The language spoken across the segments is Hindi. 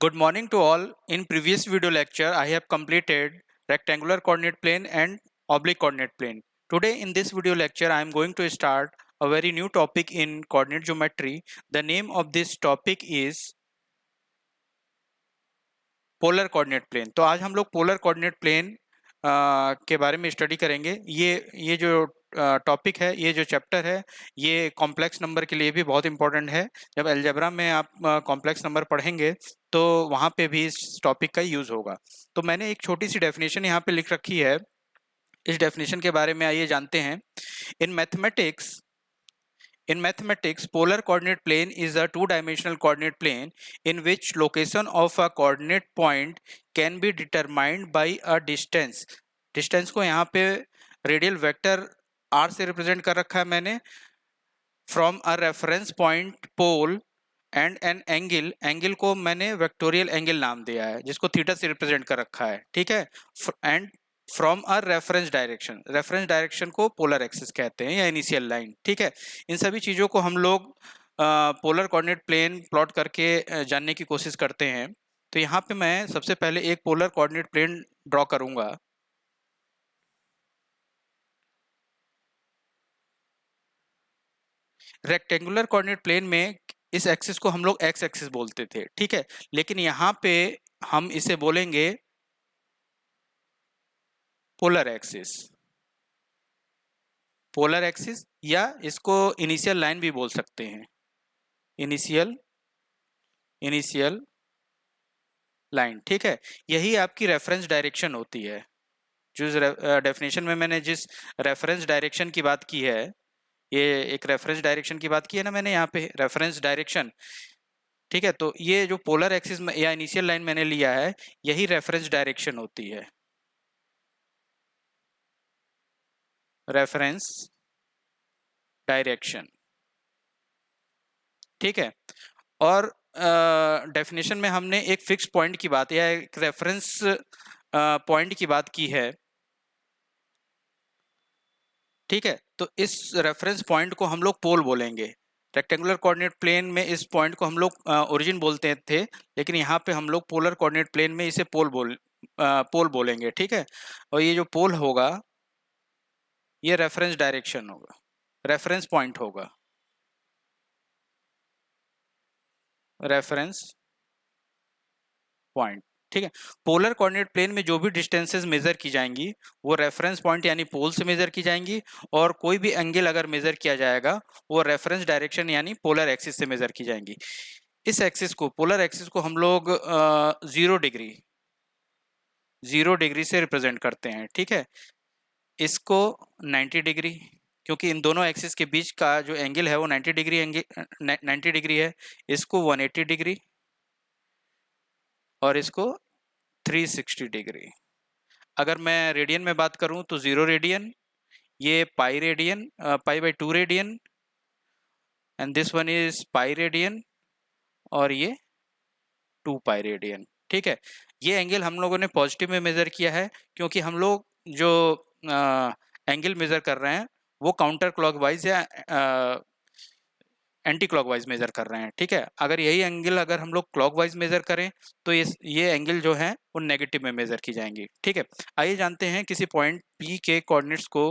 Good morning to all. In previous video lecture, I have completed rectangular coordinate plane and oblique coordinate plane. Today in this video lecture, I am going to start a very new topic in coordinate geometry. The name of this topic is polar coordinate plane. तो आज हम लोग पोलर कोऑर्डिनेट प्लेन के बारे में स्टडी करेंगे। ये जो टॉपिक है, ये जो चैप्टर है, ये कॉम्प्लेक्स नंबर के लिए भी बहुत इंपॉर्टेंट है। जब अलजेब्रा में आप कॉम्प्लेक्स नंबर पढ़ेंगे तो वहाँ पे भी इस टॉपिक का यूज़ होगा। तो मैंने एक छोटी सी डेफिनेशन यहाँ पे लिख रखी है। इस डेफिनेशन के बारे में आइए जानते हैं। In mathematics In mathematics, polar coordinate plane is a two-dimensional coordinate plane in which location of a coordinate point can be determined by a distance. Distance को यहाँ पे रेडियल वेक्टर r से रिप्रेजेंट कर रखा है मैंने, from a reference point pole and an angle. Angle को मैंने वेक्टोरियल एंगल नाम दिया है, जिसको थीटा से रिप्रेजेंट कर रखा है, ठीक है। And from a reference direction को पोलर एक्सिस कहते हैं या इनिशियल लाइन, ठीक है। इन सभी चीज़ों को हम लोग पोलर कोऑर्डिनेट प्लेन प्लॉट करके जानने की कोशिश करते हैं। तो यहाँ पे मैं सबसे पहले एक पोलर कोऑर्डिनेट प्लेन ड्रॉ करूँगा। रेक्टेंगुलर कोऑर्डिनेट प्लेन में इस एक्सिस को हम लोग एक्स एक्सिस बोलते थे, ठीक है। लेकिन यहाँ पे हम इसे बोलेंगे पोलर एक्सिस। पोलर एक्सिस या इसको इनिशियल लाइन भी बोल सकते हैं, इनिशियल लाइन, ठीक है। यही आपकी रेफरेंस डायरेक्शन होती है। जो डेफिनेशन में मैंने जिस रेफरेंस डायरेक्शन की बात की है, ये एक रेफरेंस डायरेक्शन की बात की है ना मैंने, यहाँ पे रेफरेंस डायरेक्शन, ठीक है। तो ये जो पोलर एक्सिस या इनिशियल लाइन मैंने लिया है, यही रेफरेंस डायरेक्शन होती है, रेफरेंस डायरेक्शन, ठीक है। और डेफिनेशन में हमने एक फिक्स पॉइंट की बात या एक रेफरेंस पॉइंट की बात की है, ठीक है। तो इस रेफरेंस पॉइंट को हम लोग पोल बोलेंगे। रेक्टेंगुलर कोऑर्डिनेट प्लेन में इस पॉइंट को हम लोग ओरिजिन बोलते थे, लेकिन यहाँ पे हम लोग पोलर कोऑर्डिनेट प्लेन में इसे पोल बोलेंगे, ठीक है। और ये जो पोल होगा, ये रेफरेंस डायरेक्शन होगा, रेफरेंस पॉइंट होगा, रेफरेंस पॉइंट, ठीक है। पोलर कोऑर्डिनेट प्लेन में जो भी डिस्टेंसेस मेजर की जाएंगी वो रेफरेंस पॉइंट यानी पोल से मेजर की जाएंगी, और कोई भी एंगल अगर मेजर किया जाएगा वो रेफरेंस डायरेक्शन यानी पोलर एक्सिस से मेजर की जाएंगी। इस एक्सिस को, पोलर एक्सिस को हम लोग 0 डिग्री से रिप्रेजेंट करते हैं, ठीक है। इसको 90 डिग्री, क्योंकि इन दोनों एक्सिस के बीच का जो एंगल है वो 90 डिग्री एंगल 90 डिग्री है। इसको 180 डिग्री और इसको 360 डिग्री। अगर मैं रेडियन में बात करूं तो 0 रेडियन, ये pi radian, pi by 2 radian, and this one is pi radian, और ये 2 पाई रेडियन, ठीक है। ये एंगल हम लोगों ने पॉजिटिव में मेजर किया है, क्योंकि हम लोग जो एंगल मेजर कर रहे हैं वो काउंटर क्लॉकवाइज या एंटी क्लॉकवाइज मेजर कर रहे हैं, ठीक है। अगर यही एंगल अगर हम लोग क्लॉकवाइज मेजर करें तो ये एंगल जो है वो नेगेटिव में मेजर की जाएंगी, ठीक है। आइए जानते हैं किसी पॉइंट पी के कोऑर्डिनेट्स को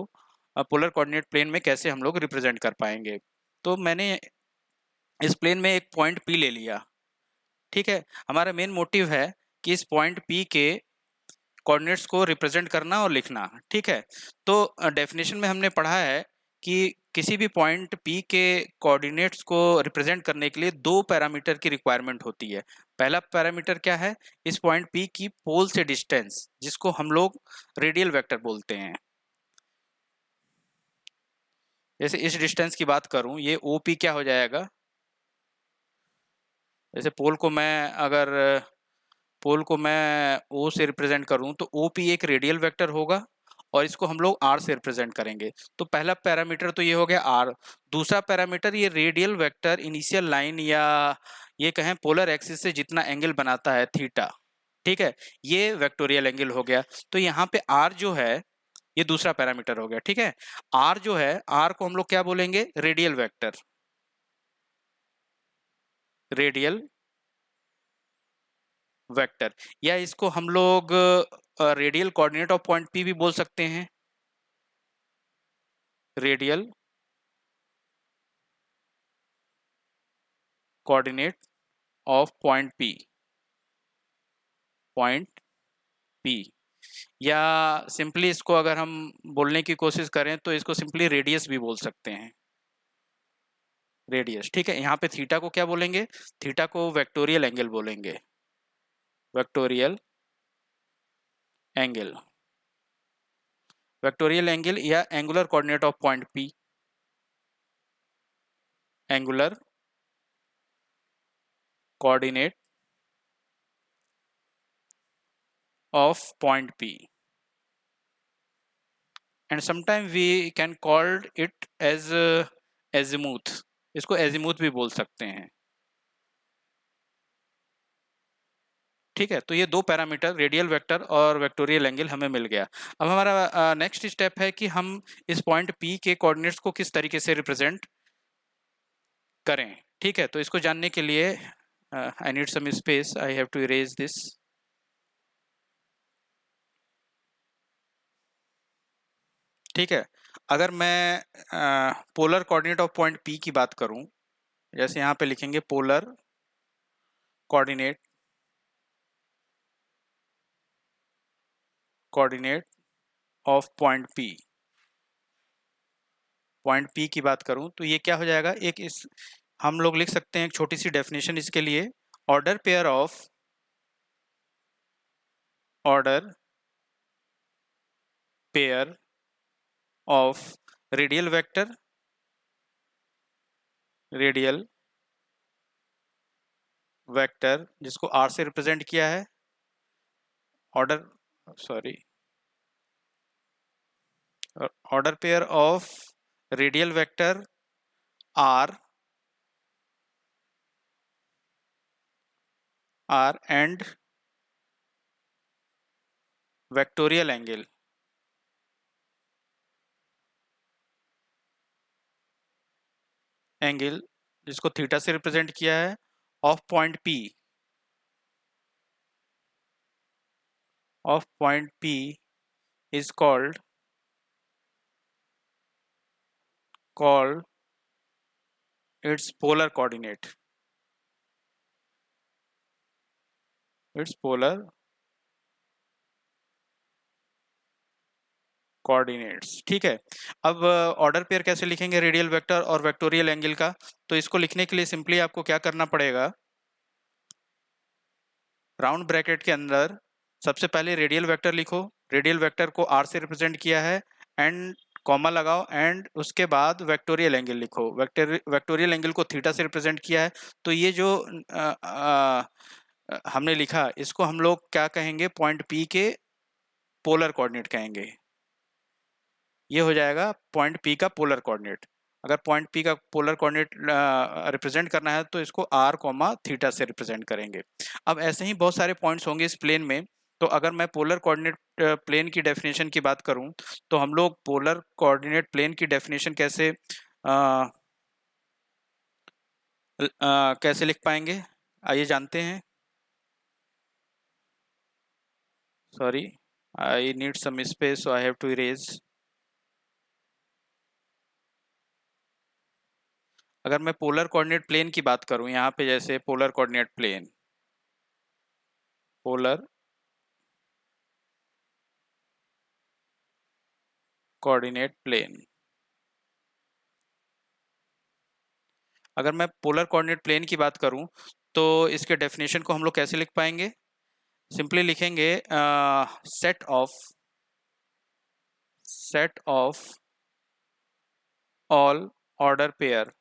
पोलर कोऑर्डिनेट प्लेन में कैसे हम लोग रिप्रेजेंट कर पाएंगे। तो मैंने इस प्लेन में एक पॉइंट पी ले लिया, ठीक है। हमारा मेन मोटिव है कि इस पॉइंट पी के कोऑर्डिनेट्स को रिप्रेजेंट करना और लिखना, ठीक है। तो डेफिनेशन में हमने पढ़ा है कि किसी भी पॉइंट पी के कोऑर्डिनेट्स को रिप्रेजेंट करने के लिए दो पैरामीटर की रिक्वायरमेंट होती है। पहला पैरामीटर क्या है? इस पॉइंट पी की पोल से डिस्टेंस, जिसको हम लोग रेडियल वेक्टर बोलते हैं। जैसे इस डिस्टेंस की बात करूं, ये ओ पी क्या हो जाएगा? जैसे पोल को मैं ओ से रिप्रेजेंट करूं तो ओ पी एक रेडियल वेक्टर होगा, और इसको हम लोग आर से रिप्रेजेंट करेंगे। तो पहला पैरामीटर तो ये हो गया आर। दूसरा पैरामीटर, ये रेडियल वेक्टर इनिशियल लाइन या ये कहें पोलर एक्सिस से जितना एंगल बनाता है थीटा, ठीक है, ये वेक्टोरियल एंगल हो गया। तो यहाँ पे आर जो है ये दूसरा पैरामीटर हो गया, ठीक है। आर जो है, आर को हम लोग क्या बोलेंगे? रेडियल वेक्टर, रेडियल वेक्टर, या इसको हम लोग radial coordinate of point P भी बोल सकते हैं। Radial coordinate of point P, या सिंपली इसको अगर हम बोलने की कोशिश करें तो इसको सिंपली रेडियस भी बोल सकते हैं। रेडियस, ठीक है। यहाँ पे थीटा को क्या बोलेंगे? थीटा को वेक्टोरियल एंगल बोलेंगे, वेक्टोरियल एंगल, वेक्टोरियल एंगल या angular coordinate of point P, angular coordinate of point P, and sometimes we can call it as azimuth, इसको azimuth भी बोल सकते हैं, ठीक है। तो ये दो पैरामीटर रेडियल वेक्टर और वेक्टोरियल एंगल हमें मिल गया। अब हमारा नेक्स्ट स्टेप है कि हम इस पॉइंट P के कोऑर्डिनेट्स को किस तरीके से रिप्रेजेंट करें, ठीक है। तो इसको जानने के लिए I need some space, I have to erase this, ठीक है। अगर मैं polar coordinate of point P की बात करूं, जैसे यहाँ पे लिखेंगे polar coordinate of point P की बात करूं तो ये क्या हो जाएगा, एक इस हम लोग लिख सकते हैं एक छोटी सी डेफिनेशन इसके लिए, order pair of radial vector जिसको R से रिप्रेजेंट किया है, order order pair of radial vector R and vectorial angle जिसको थीटा से रिप्रेजेंट किया है of point P is called its polar coordinate, its polar coordinates, ठीक है। अब ऑर्डर पेयर कैसे लिखेंगे रेडियल वेक्टर और वेक्टोरियल एंगल का? तो इसको लिखने के लिए सिंपली आपको क्या करना पड़ेगा, राउंड ब्रैकेट के अंदर सबसे पहले रेडियल वेक्टर लिखो, रेडियल वेक्टर को R से रिप्रेजेंट किया है, एंड कॉमा लगाओ, एंड उसके बाद वेक्टोरियल एंगल लिखो, वेक्टोरियल एंगल को थीटा से रिप्रेजेंट किया है। तो ये जो हमने लिखा इसको हम लोग क्या कहेंगे, पॉइंट P के पोलर कोऑर्डिनेट कहेंगे। ये हो जाएगा पॉइंट P का पोलर कोऑर्डिनेट। अगर पॉइंट P का पोलर कोऑर्डिनेट रिप्रेजेंट करना है तो इसको R कॉमा थीटा से रिप्रेजेंट करेंगे। अब ऐसे ही बहुत सारे पॉइंट्स होंगे इस प्लेन में। तो अगर मैं पोलर कोऑर्डिनेट प्लेन की डेफिनेशन की बात करूं तो हम लोग पोलर कोऑर्डिनेट प्लेन की डेफिनेशन कैसे लिख पाएंगे, आइए जानते हैं। Sorry, I need some space, so I have to erase. अगर मैं पोलर कोऑर्डिनेट प्लेन की बात करूं, यहाँ पे जैसे polar coordinate plane, polar coordinate plane, अगर मैं पोलर कोऑर्डिनेट प्लेन की बात करूं तो इसके डेफिनेशन को हम लोग कैसे लिख पाएंगे? सिंपली लिखेंगे set of all order pair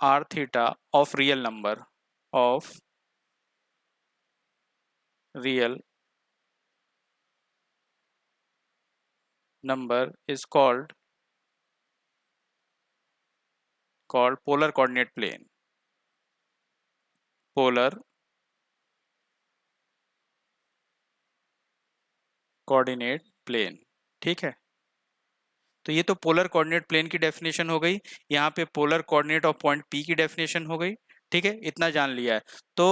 r theta of real number is called polar coordinate plane, ठीक है। तो ये तो पोलर कोऑर्डिनेट प्लेन की डेफिनेशन हो गई। यहाँ पे polar coordinate of point P की डेफिनेशन हो गई। ठीक है, इतना जान लिया है। तो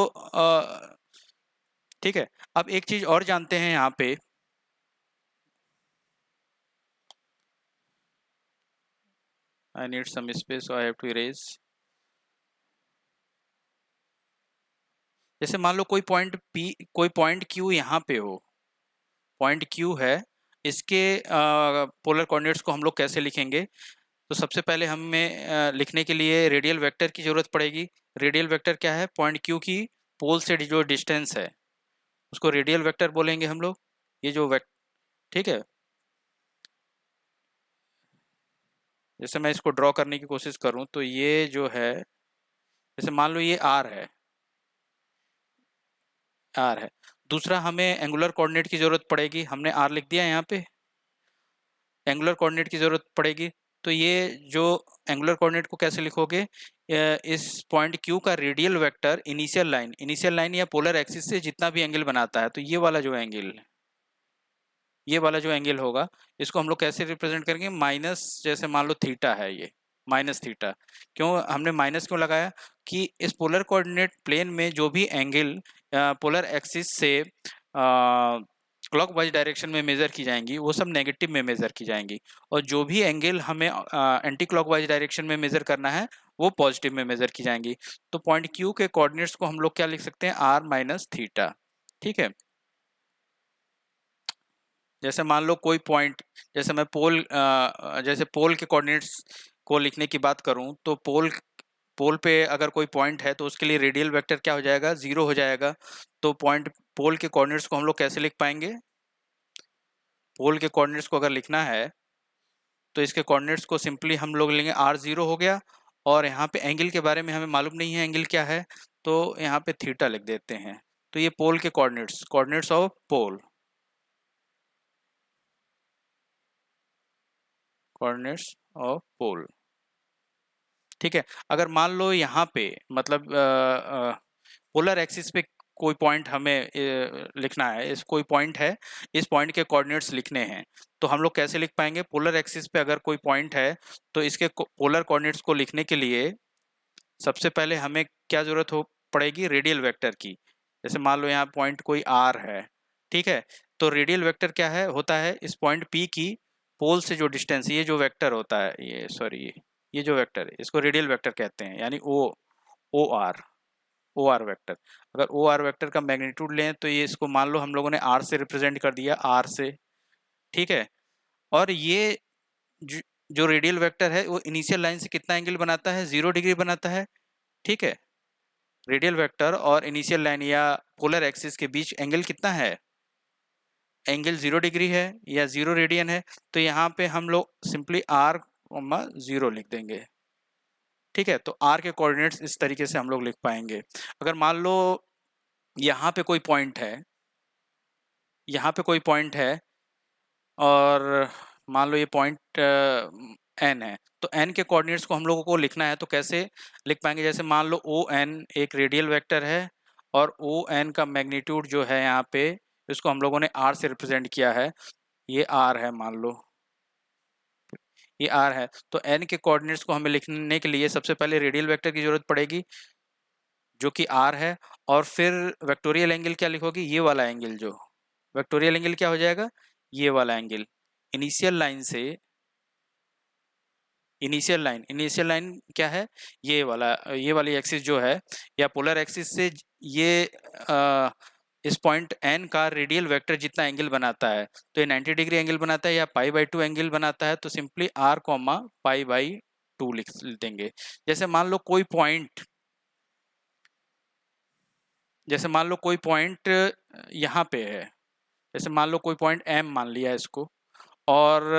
ठीक है, अब एक चीज और जानते हैं यहाँ पे। I need some space, I have to erase. जैसे मान लो कोई पॉइंट पी, कोई पॉइंट क्यू यहाँ पे हो, पॉइंट क्यू है, इसके पोलर कोऑर्डिनेट्स को हम लोग कैसे लिखेंगे? तो सबसे पहले हमें लिखने के लिए रेडियल वेक्टर की जरूरत पड़ेगी। रेडियल वेक्टर क्या है? पॉइंट क्यू की पोल से जो डिस्टेंस है उसको रेडियल वेक्टर बोलेंगे हम लोग। ये जो ठीक है, जैसे मैं इसको ड्रॉ करने की कोशिश करूं तो ये जो है, जैसे मान लो ये आर है, आर है। दूसरा हमें एंगुलर कोऑर्डिनेट की जरूरत पड़ेगी, हमने आर लिख दिया यहाँ पे, एंगुलर कोऑर्डिनेट की जरूरत पड़ेगी। तो ये जो एंगुलर कोऑर्डिनेट को कैसे लिखोगे? इस पॉइंट क्यू का रेडियल वेक्टर इनिशियल लाइन या पोलर एक्सिस से जितना भी एंगल बनाता है, तो ये वाला जो एंगल, ये वाला जो एंगल होगा, इसको हम लोग कैसे रिप्रेजेंट करेंगे? माइनस, जैसे मान लो थीटा है ये, माइनस थीटा। क्यों हमने माइनस क्यों लगाया? कि इस पोलर कोऑर्डिनेट प्लेन में जो भी एंगल पोलर एक्सिस से क्लॉकवाइज डायरेक्शन में मेजर की जाएंगी वो सब नेगेटिव में मेजर की जाएंगी, और जो भी एंगल हमें एंटी क्लॉकवाइज डायरेक्शन में मेजर करना है वो पॉजिटिव में मेजर की जाएंगी। तो पॉइंट क्यू के कोऑर्डिनेट्स को हम लोग क्या लिख सकते हैं? R minus theta. ठीक है, जैसे मान लो कोई पॉइंट, जैसे मैं जैसे पोल के कोऑर्डिनेट्स को लिखने की बात करूं, तो पोल पोल पे अगर कोई पॉइंट है तो उसके लिए रेडियल वेक्टर क्या हो जाएगा? 0 हो जाएगा। तो पॉइंट पोल के कोऑर्डिनेट्स को हम लोग कैसे लिख पाएंगे? पोल के कोऑर्डिनेट्स को अगर लिखना है तो इसके कोऑर्डिनेट्स को सिंपली हम लोग लेंगे, आर 0 हो गया, और यहाँ पे एंगल के बारे में हमें मालूम नहीं है एंगल क्या है, तो यहाँ पे थीटा लिख देते हैं। तो ये पोल के coordinates, coordinates of pole, coordinates of pole. ठीक है, अगर मान लो यहाँ पे मतलब पोलर एक्सिस पे कोई पॉइंट हमें लिखना है, इस कोई पॉइंट है, इस पॉइंट के कोऑर्डिनेट्स लिखने हैं, तो हम लोग कैसे लिख पाएंगे? पोलर एक्सिस पे अगर कोई पॉइंट है तो इसके पोलर कोऑर्डिनेट्स को लिखने के लिए सबसे पहले हमें क्या जरूरत हो पड़ेगी? रेडियल वेक्टर की। जैसे मान लो यहाँ पॉइंट कोई आर है, ठीक है, तो रेडियल वेक्टर क्या है? होता है इस पॉइंट पी की पोल से जो डिस्टेंस, ये जो वेक्टर होता है, ये सॉरी, ये जो वेक्टर है इसको रेडियल वेक्टर कहते हैं, यानी O R, O R vector. अगर ओ आर वेक्टर का मैग्नीट्यूड लें तो ये, इसको मान लो हम लोगों ने आर से रिप्रेजेंट कर दिया, आर से। ठीक है, और ये जो रेडियल वेक्टर है वो इनिशियल लाइन से कितना एंगल बनाता है? 0 डिग्री बनाता है। ठीक है, रेडियल वेक्टर और इनिशियल लाइन या पोलर एक्सिस के बीच एंगल कितना है? एंगल 0 डिग्री है या 0 रेडियन है। तो यहाँ पे हम लोग सिंपली आर 0 लिख देंगे। ठीक है, तो आर के कोऑर्डिनेट्स इस तरीके से हम लोग लिख पाएंगे। अगर मान लो यहाँ पे कोई पॉइंट है, यहाँ पे कोई पॉइंट है, और मान लो ये पॉइंट एन है, तो एन के कोऑर्डिनेट्स को हम लोगों को लिखना है तो कैसे लिख पाएंगे? जैसे मान लो ओ एन एक रेडियल वेक्टर है, और ओ एन का मैग्नीट्यूड जो है यहाँ पे, इसको हम लोगों ने आर से रिप्रेजेंट किया है, ये आर है, मान लो ये आर है। तो एन के कोऑर्डिनेट्स को हमें लिखने के लिए सबसे पहले रेडियल वेक्टर की जरूरत पड़ेगी जो कि आर है, और फिर वेक्टोरियल एंगल क्या लिखोगे? ये वाला एंगल, जो वेक्टोरियल एंगल क्या हो जाएगा? ये वाला एंगल इनिशियल लाइन से, इनिशियल लाइन क्या है? ये वाला, ये वाली एक्सिस जो है या पोलर एक्सिस से, ये इस पॉइंट एन का रेडियल वेक्टर जितना एंगल बनाता है, तो ये 90 डिग्री एंगल बनाता है या पाई/2 एंगल बनाता है, तो सिंपली आर कॉमा पाई/2 लिख देंगे। जैसे मान लो कोई पॉइंट, जैसे मान लो कोई पॉइंट यहाँ पे है, जैसे मान लो कोई पॉइंट एम मान लिया इसको, और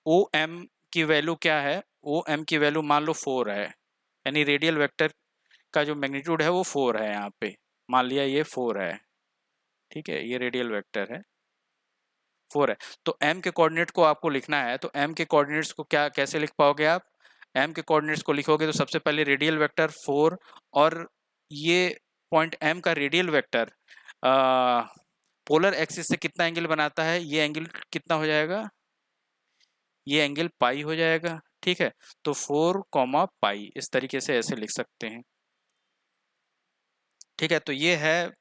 ओ एम की वैल्यू क्या है? ओ एम की वैल्यू मान लो 4 है, यानी रेडियल वेक्टर का जो मैग्नीट्यूड है वो 4 है, यहाँ पे मान लिया ये 4 है। ठीक है, ये रेडियल वेक्टर है, 4 है। तो एम के कोऑर्डिनेट को आपको लिखना है, तो एम के कोऑर्डिनेट्स को क्या कैसे लिख पाओगे आप? एम के कोऑर्डिनेट्स को लिखोगे तो सबसे पहले रेडियल वेक्टर 4, और ये पॉइंट एम का रेडियल वेक्टर पोलर एक्सिस से कितना एंगल बनाता है? ये एंगल कितना हो जाएगा? ये एंगल पाई हो जाएगा, ठीक है। तो 4 कॉमा पाई इस तरीके से ऐसे लिख सकते हैं, ठीक है। तो ये है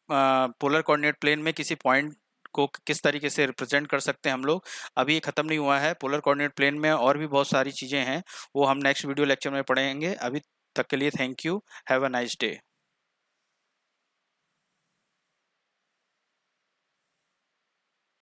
पोलर कोऑर्डिनेट प्लेन में किसी पॉइंट को किस तरीके से रिप्रेजेंट कर सकते हैं हम लोग। अभी ये खत्म नहीं हुआ है, पोलर कोऑर्डिनेट प्लेन में और भी बहुत सारी चीज़ें हैं, वो हम नेक्स्ट वीडियो लेक्चर में पढ़ेंगे। अभी तक के लिए thank you, have a nice day.